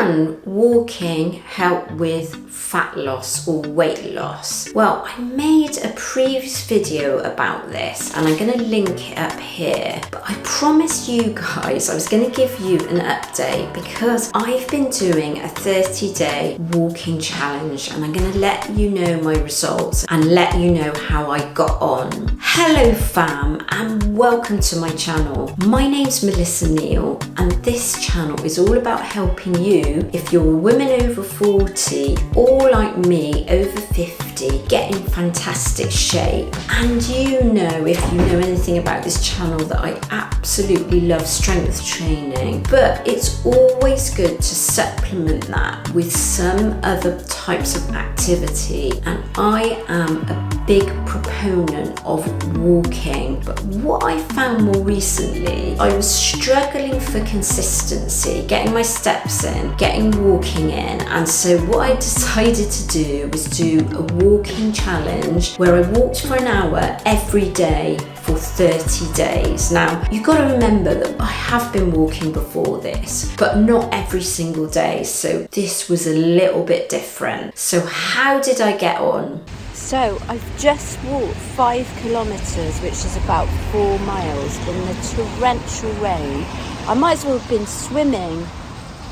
Can walking help with fat loss or weight loss? Well, I made a previous video about this and I'm going to link it up here, but I promised you guys I was going to give you an update because I've been doing a 30-day walking challenge and I'm going to let you know my results and let you know how I got on. Hello fam, and welcome to my channel. My name's Melissa Neal and this channel is all about helping you if you're a woman over 40 or like me over 50 get in fantastic shape. And you know, if you know anything about this channel, that I absolutely love strength training, but it's always good to supplement that with some other types of activity, and I am a big proponent of walking. But what I found more recently, I was struggling for consistency, getting my steps in, getting walking in, and so what I decided to do was do a walking challenge where I walked for an hour every day for 30 days. Now, you've got to remember that I have been walking before this, but not every single day, so this was a little bit different. So how did I get on? So I've just walked 5 kilometres, which is about 4 miles in the torrential rain. I might as well have been swimming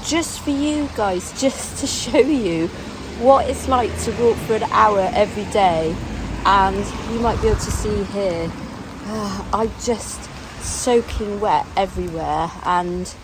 just for you guys, just to show you what it's like to walk for an hour every day. And you might be able to see here, I'm just soaking wet everywhere and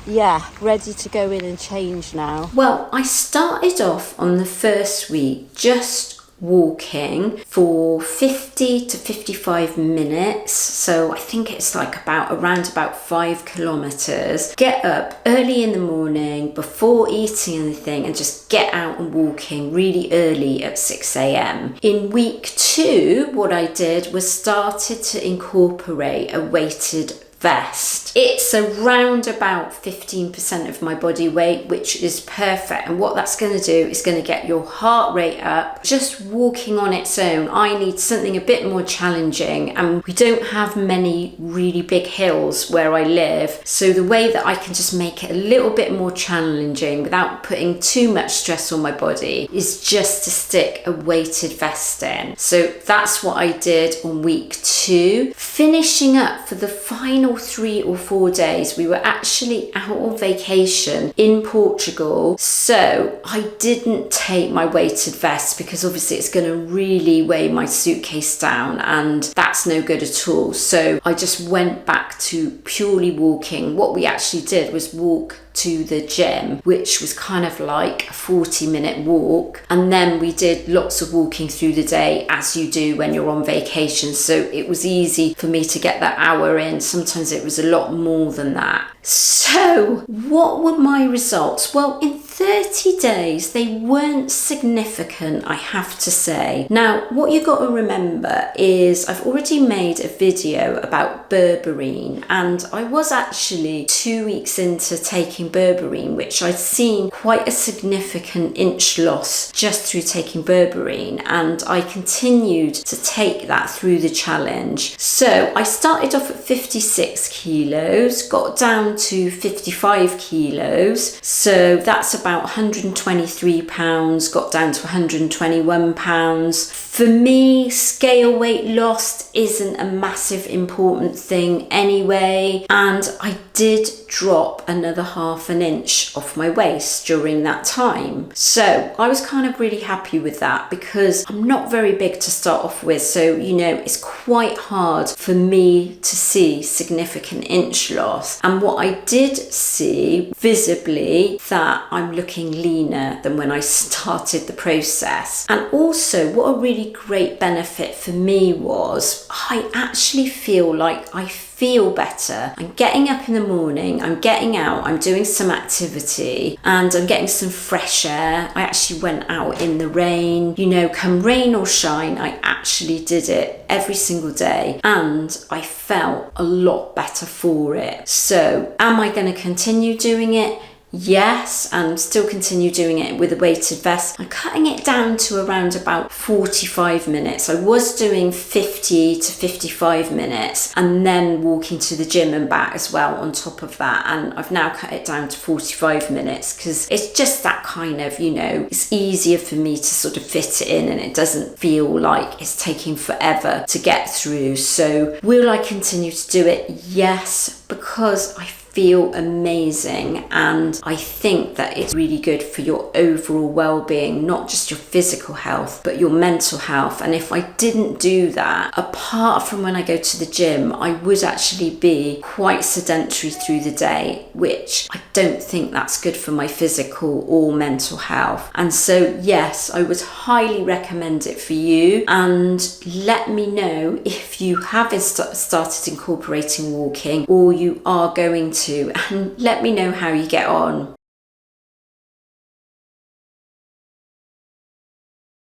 yeah, ready to go in and change now. Well, I started off on the first week just walking for 50 to 55 minutes, so I think it's like around about 5 kilometers. Get up early in the morning before eating anything and just get out and walking really early at 6 a.m. In week 2, what I did was started to incorporate a weighted vest. It's around about 15% of my body weight, which is perfect, and what that's going to do is going to get your heart rate up. Just walking on its own, I need something a bit more challenging, and we don't have many really big hills where I live, so the way that I can just make it a little bit more challenging without putting too much stress on my body is just to stick a weighted vest in. So that's what I did on week 2. Finishing up for the final 3 or 4 days, we were actually out on vacation in Portugal, so I didn't take my weighted vest because obviously it's going to really weigh my suitcase down and that's no good at all. So I just went back to purely walking. What we actually did was walk to the gym, which was kind of like a 40-minute walk, and then we did lots of walking through the day as you do when you're on vacation, so it was easy for me to get that hour in. Sometimes it was a lot more than that. So what were my results? Well, in 30 days they weren't significant, I have to say. Now, what you got to remember is I've already made a video about berberine, and I was actually 2 weeks into taking berberine, which I'd seen quite a significant inch loss just through taking berberine, and I continued to take that through the challenge. So I started off at 56 kilos, got down to 55 kilos, so that's about 123 pounds, got down to 121 pounds. For me, scale weight loss isn't a massive important thing anyway, and I did drop another half an inch off my waist during that time. So I was kind of really happy with that because I'm not very big to start off with, so you know, it's quite hard for me to see significant inch loss. And what I did see visibly, that I'm looking leaner than when I started the process. And also what a really great benefit for me was I actually feel like I feel better. I'm getting up in the morning, I'm getting out, I'm doing some activity, and I'm getting some fresh air. I actually went out in the rain, you know, come rain or shine, I actually did it every single day, and I felt a lot better for it. So am I going to continue doing it? yes, and still continue doing it with a weighted vest. I'm cutting it down to around about 45 minutes. I was doing 50 to 55 minutes and then walking to the gym and back as well on top of that. And I've now cut it down to 45 minutes because it's just that kind of, it's easier for me to sort of fit it in and it doesn't feel like it's taking forever to get through. So will I continue to do it? Yes, because I feel amazing, and I think that it's really good for your overall well-being, not just your physical health but your mental health. And if I didn't do that, apart from when I go to the gym, I would actually be quite sedentary through the day, which I don't think that's good for my physical or mental health. And so yes, I would highly recommend it for you, and let me know if you haven't started incorporating walking or you are going to, and let me know how you get on.